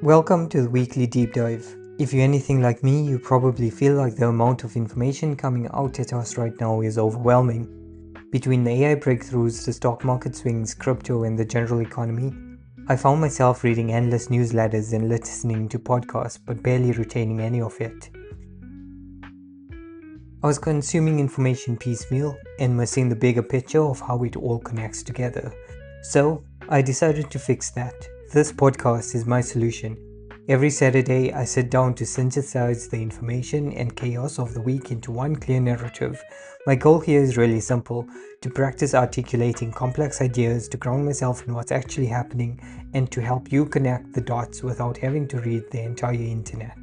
Welcome to the weekly deep dive. If you're anything like me, you probably feel like the amount of information coming out at us right now is overwhelming. Between the AI breakthroughs, the stock market swings, crypto, and the general economy, I found myself reading endless newsletters and listening to podcasts, but barely retaining any of it. I was consuming information piecemeal and missing the bigger picture of how it all connects together. So, I decided to fix that. This podcast is my solution. Every Saturday, I sit down to synthesize the information and chaos of the week into one clear narrative. My goal here is really simple: to practice articulating complex ideas, to ground myself in what's actually happening, and to help you connect the dots without having to read the entire internet.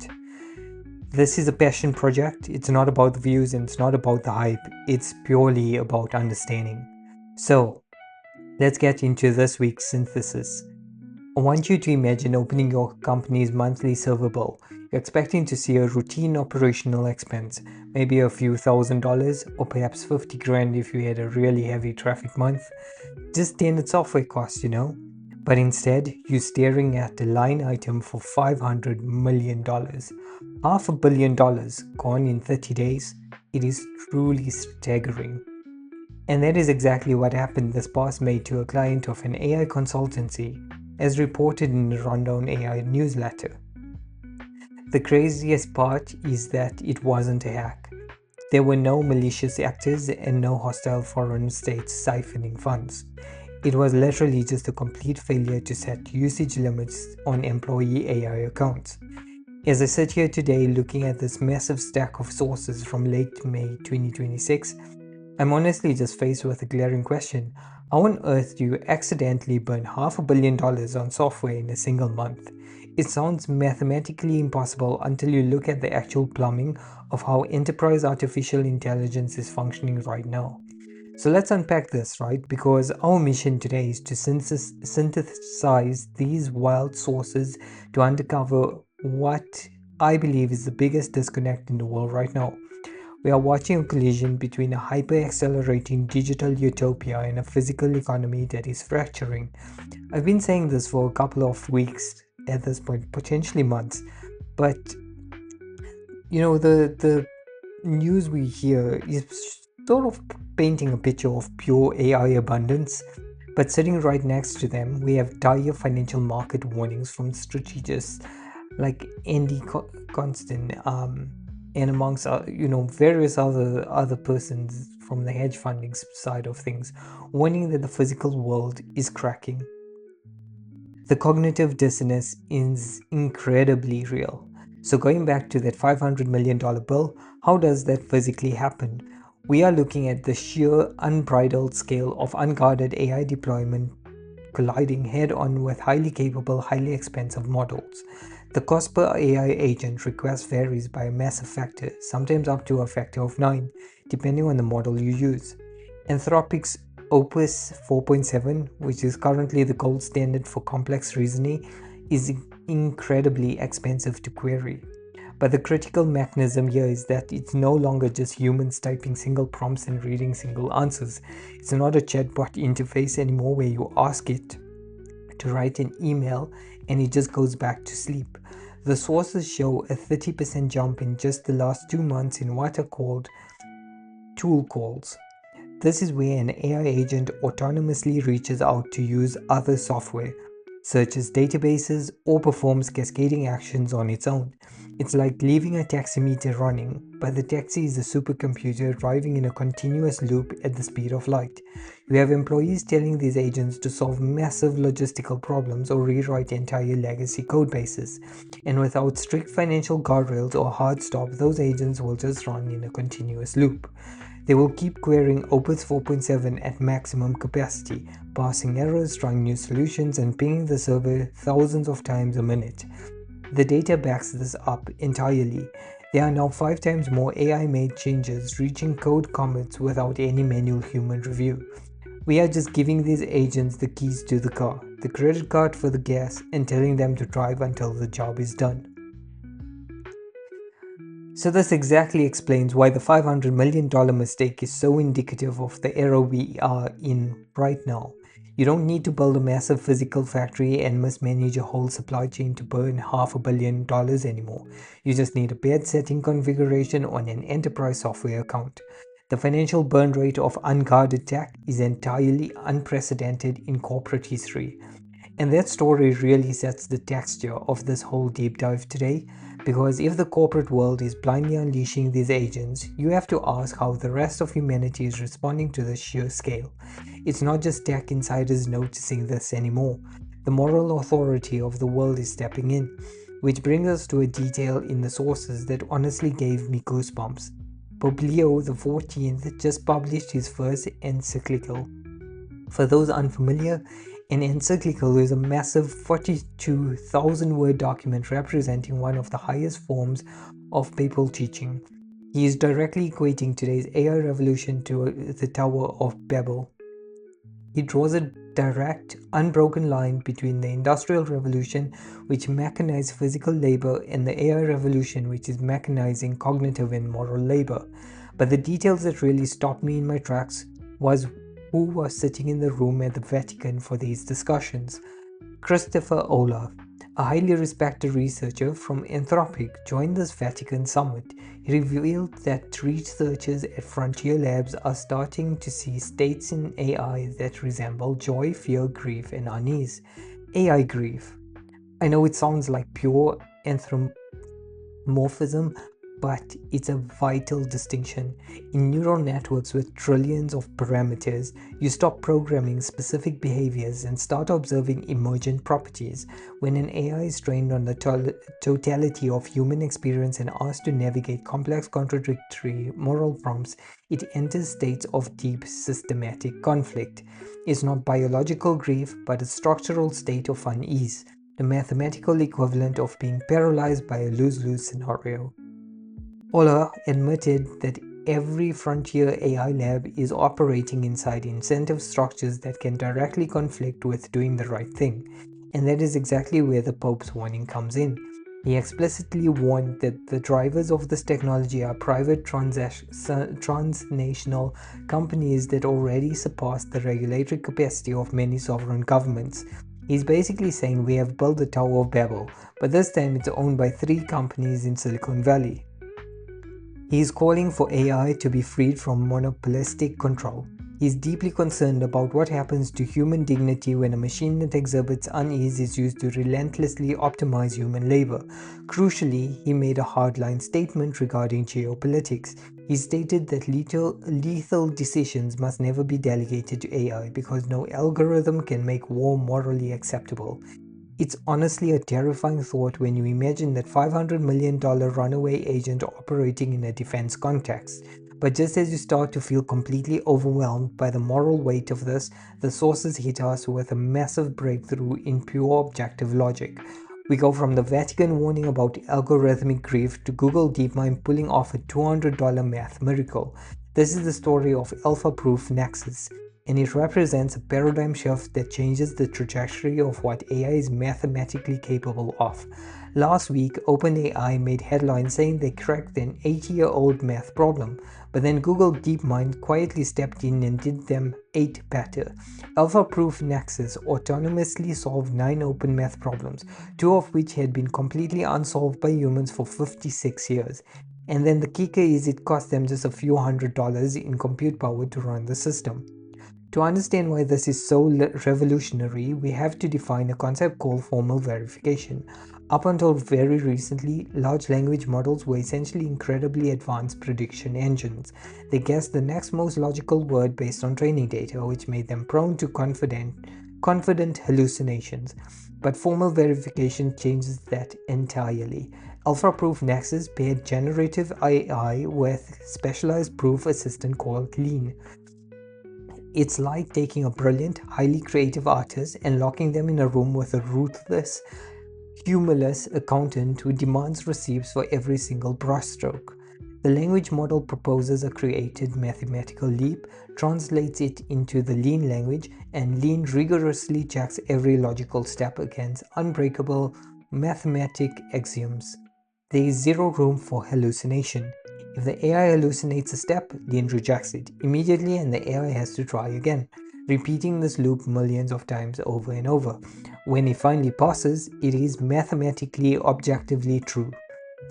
This is a passion project. It's not about the views and it's not about the hype. It's purely about understanding. So, let's get into this week's synthesis. I want you to imagine opening your company's monthly server bill. You're expecting to see a routine operational expense, maybe a few $1,000s or perhaps 50 grand if you had a really heavy traffic month. Just standard software costs, But instead, you're staring at a line item for $500 million. $500 million gone in 30 days. It is truly staggering. And that is exactly what happened this past May to a client of an AI consultancy, as reported in the Rundown AI newsletter. The craziest part is that it wasn't a hack. There were no malicious actors and no hostile foreign states siphoning funds. It was literally just a complete failure to set usage limits on employee AI accounts. As I sit here today looking at this massive stack of sources from late May 2026, I'm honestly just faced with a glaring question. How on earth do you accidentally burn $500 million on software in a single month? It sounds mathematically impossible until you look at the actual plumbing of how enterprise artificial intelligence is functioning right now. So let's unpack this, right? Because our mission today is to synthesize these wild sources to uncover what I believe is the biggest disconnect in the world right now. We are watching a collision between a hyper-accelerating digital utopia and a physical economy that is fracturing. I've been saying this for a couple of weeks at this point, potentially months, but the news we hear is sort of painting a picture of pure AI abundance, but sitting right next to them, we have dire financial market warnings from strategists like Andy Constant, and amongst various other persons from the hedge funding side of things, warning that the physical world is cracking. The cognitive dissonance is incredibly real. So going back to that $500 million bill, how does that physically happen? We are looking at the sheer unbridled scale of unguarded AI deployment colliding head-on with highly capable, highly expensive models. The cost per AI agent request varies by a massive factor, sometimes up to a factor of 9, depending on the model you use. Anthropic's Opus 4.7, which is currently the gold standard for complex reasoning, is incredibly expensive to query. But the critical mechanism here is that it's no longer just humans typing single prompts and reading single answers. It's not a chatbot interface anymore where you ask it to write an email and it just goes back to sleep. The sources show a 30% jump in just the last 2 months in what are called tool calls. This is where an AI agent autonomously reaches out to use other software, searches databases, or performs cascading actions on its own. It's like leaving a taximeter running, but the taxi is a supercomputer driving in a continuous loop at the speed of light. You have employees telling these agents to solve massive logistical problems or rewrite entire legacy code bases. And without strict financial guardrails or hard stop, those agents will just run in a continuous loop. They will keep querying Opus 4.7 at maximum capacity, passing errors, trying new solutions, and pinging the server thousands of times a minute. The data backs this up entirely. There are now 5 times more AI-made changes reaching code commits without any manual human review. We are just giving these agents the keys to the car, the credit card for the gas, and telling them to drive until the job is done. So this exactly explains why the $500 million mistake is so indicative of the era we are in right now. You don't need to build a massive physical factory and mismanage a whole supply chain to burn $500 million anymore. You just need a bed setting configuration on an enterprise software account. The financial burn rate of unguarded tech is entirely unprecedented in corporate history. And that story really sets the texture of this whole deep dive today, because if the corporate world is blindly unleashing these agents, you have to ask how the rest of humanity is responding to the sheer scale. It's not just tech insiders noticing this anymore. The moral authority of the world is stepping in, which brings us to a detail in the sources that honestly gave me goosebumps. Pope Leo XIV just published his first encyclical. For those unfamiliar, an encyclical is a massive 42,000 word document representing one of the highest forms of papal teaching. He is directly equating today's AI revolution to the Tower of Babel. He draws a direct, unbroken line between the Industrial Revolution, which mechanized physical labor, and the AI revolution, which is mechanizing cognitive and moral labor. But the details that really stopped me in my tracks was who was sitting in the room at the Vatican for these discussions. Christopher Olaf, a highly respected researcher from Anthropic, joined this Vatican summit. He revealed that researchers at Frontier Labs are starting to see states in AI that resemble joy, fear, grief, and unease. AI grief. I know it sounds like pure anthropomorphism, but it's a vital distinction. In neural networks with trillions of parameters, you stop programming specific behaviors and start observing emergent properties. When an AI is trained on the totality of human experience and asked to navigate complex, contradictory moral prompts, it enters states of deep systematic conflict. It's not biological grief, but a structural state of unease, the mathematical equivalent of being paralyzed by a lose-lose scenario. Ola admitted that every frontier AI lab is operating inside incentive structures that can directly conflict with doing the right thing, and that is exactly where the Pope's warning comes in. He explicitly warned that the drivers of this technology are private transnational companies that already surpass the regulatory capacity of many sovereign governments. He's basically saying we have built the Tower of Babel, but this time it's owned by 3 companies in Silicon Valley. He is calling for AI to be freed from monopolistic control. He is deeply concerned about what happens to human dignity when a machine that exhibits unease is used to relentlessly optimize human labor. Crucially, he made a hardline statement regarding geopolitics. He stated that lethal decisions must never be delegated to AI because no algorithm can make war morally acceptable. It's honestly a terrifying thought when you imagine that $500 million runaway agent operating in a defense context. But just as you start to feel completely overwhelmed by the moral weight of this, the sources hit us with a massive breakthrough in pure objective logic. We go from the Vatican warning about algorithmic grief to Google DeepMind pulling off a $200 math miracle. This is the story of AlphaProof Nexus, and it represents a paradigm shift that changes the trajectory of what AI is mathematically capable of. Last week, OpenAI made headlines saying they cracked an 80-year-old math problem, but then Google DeepMind quietly stepped in and did them 8 better. AlphaProof Nexus autonomously solved 9 open math problems, 2 of which had been completely unsolved by humans for 56 years. And then the kicker is it cost them just a few $100s in compute power to run the system. To understand why this is so revolutionary, we have to define a concept called formal verification. Up until very recently, large language models were essentially incredibly advanced prediction engines. They guessed the next most logical word based on training data, which made them prone to confident hallucinations. But formal verification changes that entirely. AlphaProof Nexus paired generative AI with specialized proof assistant called Lean. It's like taking a brilliant, highly creative artist and locking them in a room with a ruthless, humorless accountant who demands receipts for every single brushstroke. The language model proposes a created mathematical leap, translates it into the Lean language, and Lean rigorously checks every logical step against unbreakable mathematic axioms. There is zero room for hallucination. If the AI hallucinates a step, then rejects it immediately and the AI has to try again, repeating this loop millions of times over and over. When it finally passes, it is mathematically objectively true.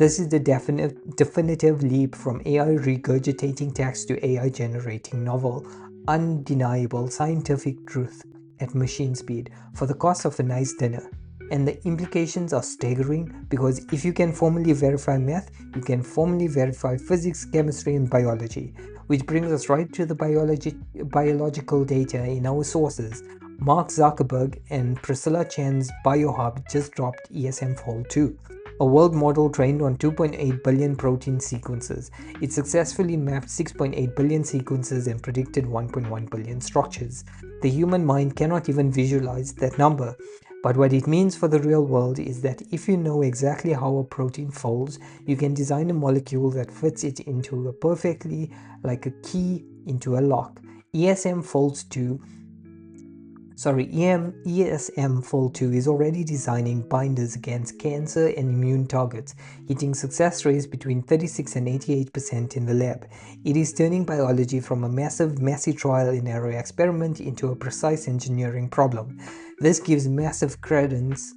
This is the definitive leap from AI regurgitating text to AI generating novel, undeniable scientific truth at machine speed for the cost of a nice dinner. And the implications are staggering because if you can formally verify math, you can formally verify physics, chemistry, and biology, which brings us right to the biological data in our sources. Mark Zuckerberg and Priscilla Chen's BioHub just dropped ESM Fold 2, a world model trained on 2.8 billion protein sequences. It successfully mapped 6.8 billion sequences and predicted 1.1 billion structures. The human mind cannot even visualize that number. But what it means for the real world is that if you know exactly how a protein folds, you can design a molecule that fits it into a perfectly, like a key into a lock. ESM Folds 2 ESM Fold 2 is already designing binders against cancer and immune targets, hitting success rates between 36 and 88% in the lab. It is turning biology from a massive, messy trial and error experiment into a precise engineering problem. This gives massive credence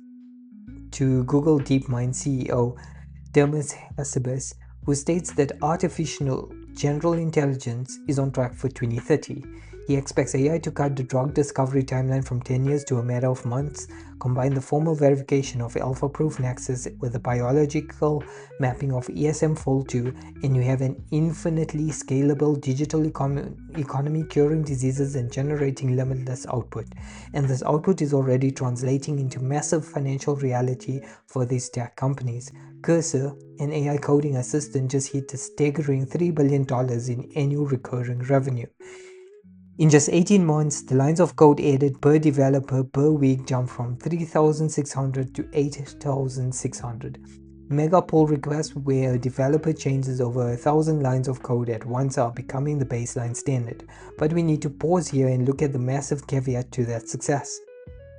to Google DeepMind CEO Demis Hassabis, who states that artificial general intelligence is on track for 2030. He expects AI to cut the drug discovery timeline from 10 years to a matter of months, combine the formal verification of AlphaProof Nexus with the biological mapping of ESM Fold 2, and you have an infinitely scalable digital economy curing diseases and generating limitless output. And this output is already translating into massive financial reality for these tech companies. Cursor, an AI coding assistant, just hit a staggering $3 billion in annual recurring revenue. In just 18 months, the lines of code added per developer per week jumped from 3,600 to 8,600. Mega pull requests where a developer changes over 1,000 lines of code at once are becoming the baseline standard. But we need to pause here and look at the massive caveat to that success.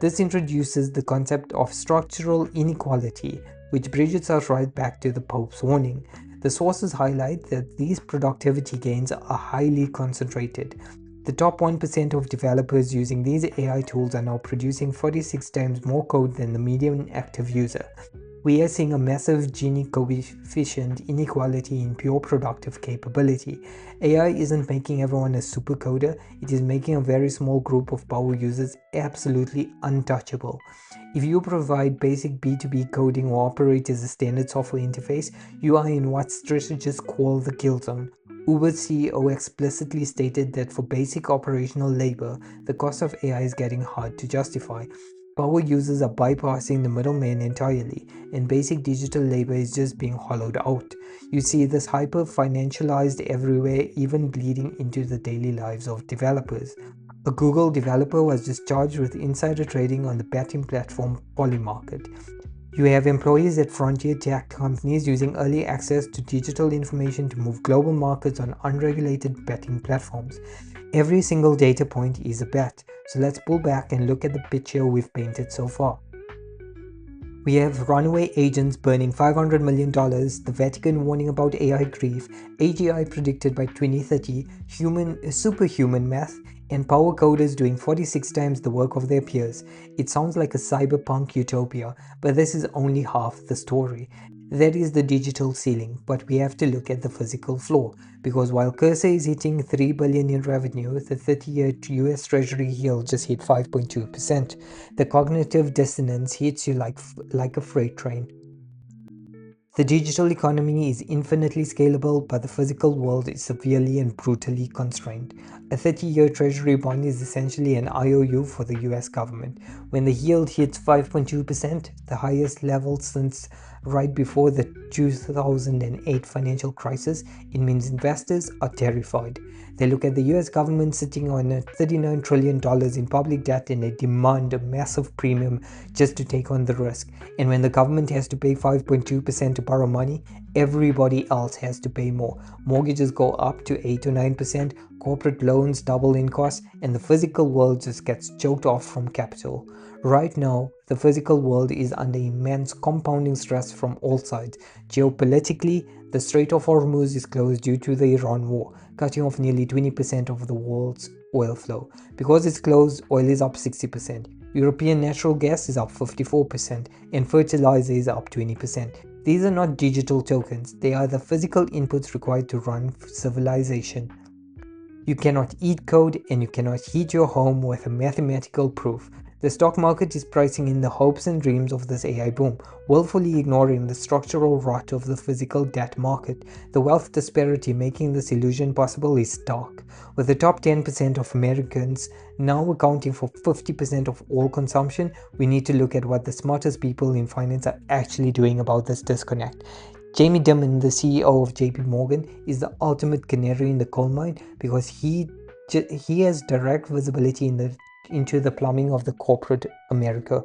This introduces the concept of structural inequality, which bridges us right back to the Pope's warning. The sources highlight that these productivity gains are highly concentrated. The top 1% of developers using these AI tools are now producing 46 times more code than the median active user. We are seeing a massive Gini coefficient inequality in pure productive capability. AI isn't making everyone a super coder, it is making a very small group of power users absolutely untouchable. If you provide basic B2B coding or operate as a standard software interface, you are in what strategists call the kill zone. Uber's CEO explicitly stated that for basic operational labor, the cost of AI is getting hard to justify. Power users are bypassing the middleman entirely, and basic digital labor is just being hollowed out. You see this hyper-financialized everywhere, even bleeding into the daily lives of developers. A Google developer was just charged with insider trading on the betting platform Polymarket. You have employees at frontier tech companies using early access to digital information to move global markets on unregulated betting platforms. Every single data point is a bet, so let's pull back and look at the picture we've painted so far. We have runaway agents burning $500 million, the Vatican warning about AI grief, AGI predicted by 2030, superhuman math, and power coders doing 46 times the work of their peers. It sounds like a cyberpunk utopia, but this is only half the story. That is the digital ceiling, but we have to look at the physical floor, because while Cursor is hitting $3 billion in revenue, the 30-year US Treasury yield just hit 5.2%. The cognitive dissonance hits you like a freight train. The digital economy is infinitely scalable, but the physical world is severely and brutally constrained. A 30-year Treasury bond is essentially an IOU for the US government. When the yield hits 5.2%, the highest level since right before the 2008 financial crisis, it means investors are terrified. They look at the US government sitting on $39 trillion in public debt and they demand a massive premium just to take on the risk. And when the government has to pay 5.2% to borrow money, everybody else has to pay more. Mortgages go up to 8 to 9%, corporate loans double in cost, and the physical world just gets choked off from capital. Right now, the physical world is under immense compounding stress from all sides. Geopolitically, the Strait of Hormuz is closed due to the Iran war, cutting off nearly 20% of the world's oil flow. Because it's closed, oil is up 60%. European natural gas is up 54%, and fertilizer is up 20%. These are not digital tokens, they are the physical inputs required to run civilization. You cannot eat code and you cannot heat your home with a mathematical proof. The stock market is pricing in the hopes and dreams of this AI boom, willfully ignoring the structural rot of the physical debt market. The wealth disparity making this illusion possible is stark, with the top 10% of Americans now accounting for 50% of all consumption. We need to look at what the smartest people in finance are actually doing about this disconnect. Jamie Dimon, the CEO of JP Morgan, is the ultimate canary in the coal mine because he has direct visibility into the plumbing of the corporate America.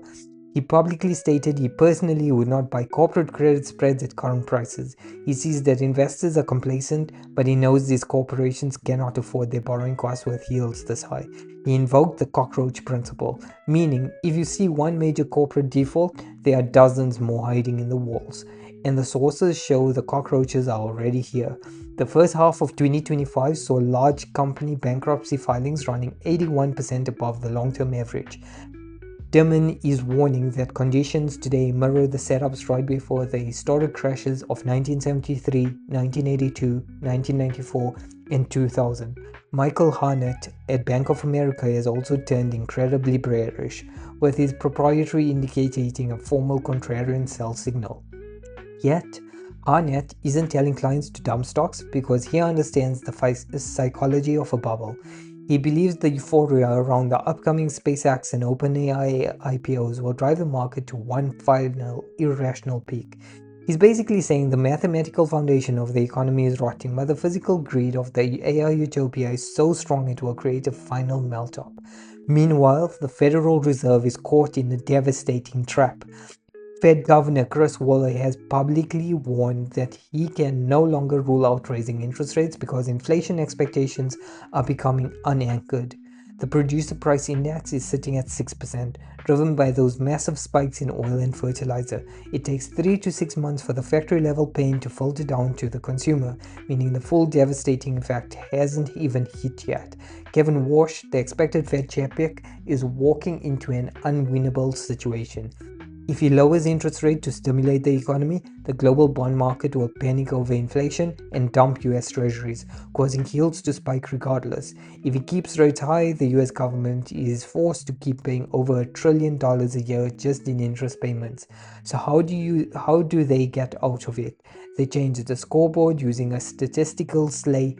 He publicly stated he personally would not buy corporate credit spreads at current prices. He sees that investors are complacent, but he knows these corporations cannot afford their borrowing costs with yields this high. He invoked the cockroach principle, meaning if you see one major corporate default, there are dozens more hiding in the walls. And the sources show the cockroaches are already here. The first half of 2025 saw large company bankruptcy filings running 81% above the long-term average. Dimon is warning that conditions today mirror the setups right before the historic crashes of 1973, 1982, 1994, and 2000. Michael Harnett at Bank of America has also turned incredibly bearish, with his proprietary indicator hitting a formal contrarian sell signal. Yet, Harnett isn't telling clients to dump stocks because he understands the psychology of a bubble. He believes the euphoria around the upcoming SpaceX and OpenAI IPOs will drive the market to one final irrational peak. He's basically saying the mathematical foundation of the economy is rotting, but the physical greed of the AI utopia is so strong it will create a final melt-up. Meanwhile, the Federal Reserve is caught in a devastating trap. Fed Governor Chris Waller has publicly warned that he can no longer rule out raising interest rates because inflation expectations are becoming unanchored. The producer price index is sitting at 6%, driven by those massive spikes in oil and fertilizer. It takes 3 to 6 months for the factory level pain to filter down to the consumer, meaning the full devastating effect hasn't even hit yet. Kevin Walsh, the expected Fed chair pick, is walking into an unwinnable situation. If he lowers interest rate to stimulate the economy, the global bond market will panic over inflation and dump US treasuries, causing yields to spike regardless. If he keeps rates high, the US government is forced to keep paying over $1 trillion a year just in interest payments. So how do they get out of it? They change the scoreboard using a statistical sleight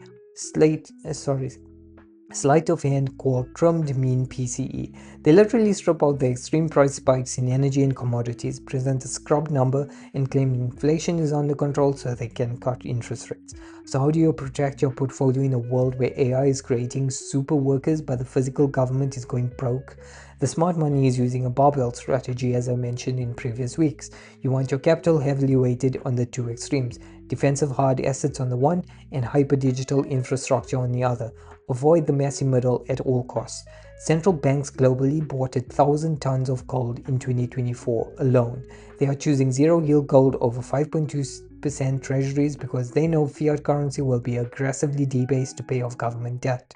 of hand called trimmed mean PCE. They literally strip out the extreme price spikes in energy and commodities, present a scrubbed number, and claim inflation is under control so they can cut interest rates. So how do you protect your portfolio in a world where AI is creating super workers but the physical government is going broke? The smart money is using a barbell strategy, as I mentioned in previous weeks. You want your capital heavily weighted on the two extremes, defensive hard assets on the one and hyper-digital infrastructure on the other. Avoid the messy middle at all costs. Central banks globally bought 1,000 tons of gold in 2024 alone. They are choosing zero-yield gold over 5.2% treasuries because they know fiat currency will be aggressively debased to pay off government debt.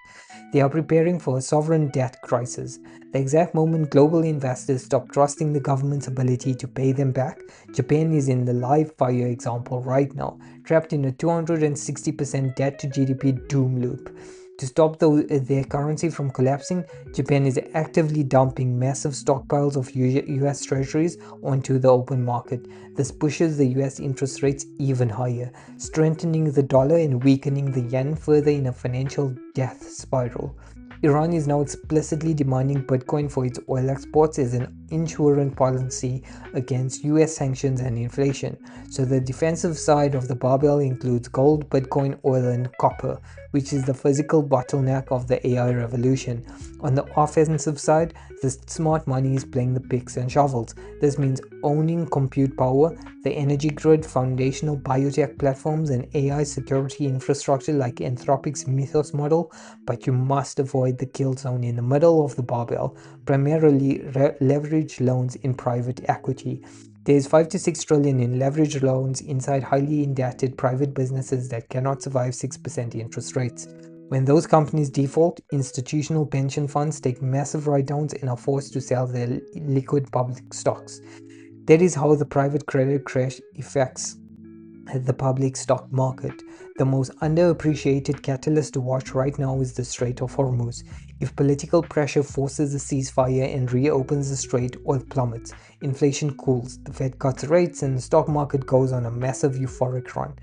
They are preparing for a sovereign debt crisis. The exact moment global investors stop trusting the government's ability to pay them back, Japan is in the live fire example right now, trapped in a 260% debt to GDP doom loop. To stop their currency from collapsing, Japan is actively dumping massive stockpiles of US treasuries onto the open market. This pushes the US interest rates even higher, strengthening the dollar and weakening the yen further in a financial death spiral. Iran is now explicitly demanding Bitcoin for its oil exports as an insurance policy against US sanctions and inflation. So the defensive side of the barbell includes gold, Bitcoin, oil, and copper, which is the physical bottleneck of the AI revolution. On the offensive side, the smart money is playing the picks and shovels. This means owning compute power, the energy grid, foundational biotech platforms, and AI security infrastructure like Anthropic's Mythos model, but you must avoid the kill zone in the middle of the barbell, primarily leverage loans in private equity. There's 5 to 6 trillion in leverage loans inside highly indebted private businesses that cannot survive 6% interest rates. When those companies default, institutional pension funds take massive write-downs and are forced to sell their liquid public stocks. That is how the private credit crash affects the public stock market. The most underappreciated catalyst to watch right now is the Strait of Hormuz. If political pressure forces a ceasefire and reopens the strait, oil plummets, inflation cools, the Fed cuts rates, and the stock market goes on a massive euphoric run.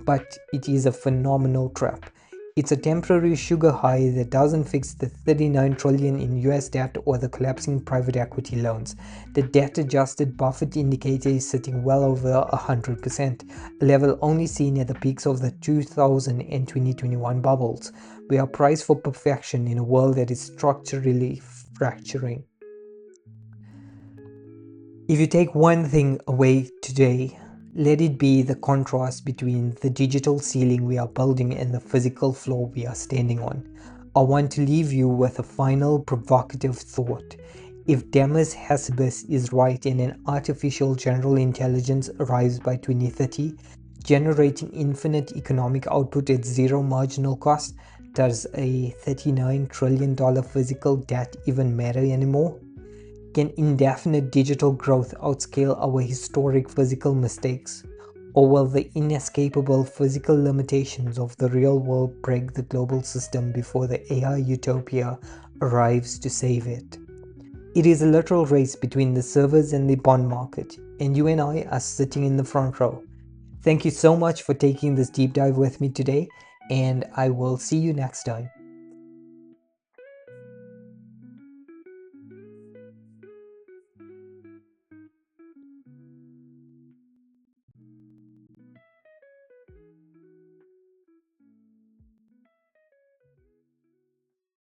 But it is a phenomenal trap. It's a temporary sugar high that doesn't fix the 39 trillion in US debt or the collapsing private equity loans. The debt-adjusted Buffett indicator is sitting well over 100%, a level only seen at the peaks of the 2000 and 2021 bubbles. We are priced for perfection in a world that is structurally fracturing. If you take one thing away today, let it be the contrast between the digital ceiling we are building and the physical floor we are standing on. I want to leave you with a final provocative thought. If Demis Hassabis is right and an artificial general intelligence arrives by 2030, generating infinite economic output at zero marginal cost, does a $39 trillion physical debt even matter anymore? Can indefinite digital growth outscale our historic physical mistakes? Or will the inescapable physical limitations of the real world break the global system before the AI utopia arrives to save it? It is a literal race between the servers and the bond market, and you and I are sitting in the front row. Thank you so much for taking this deep dive with me today, and I will see you next time.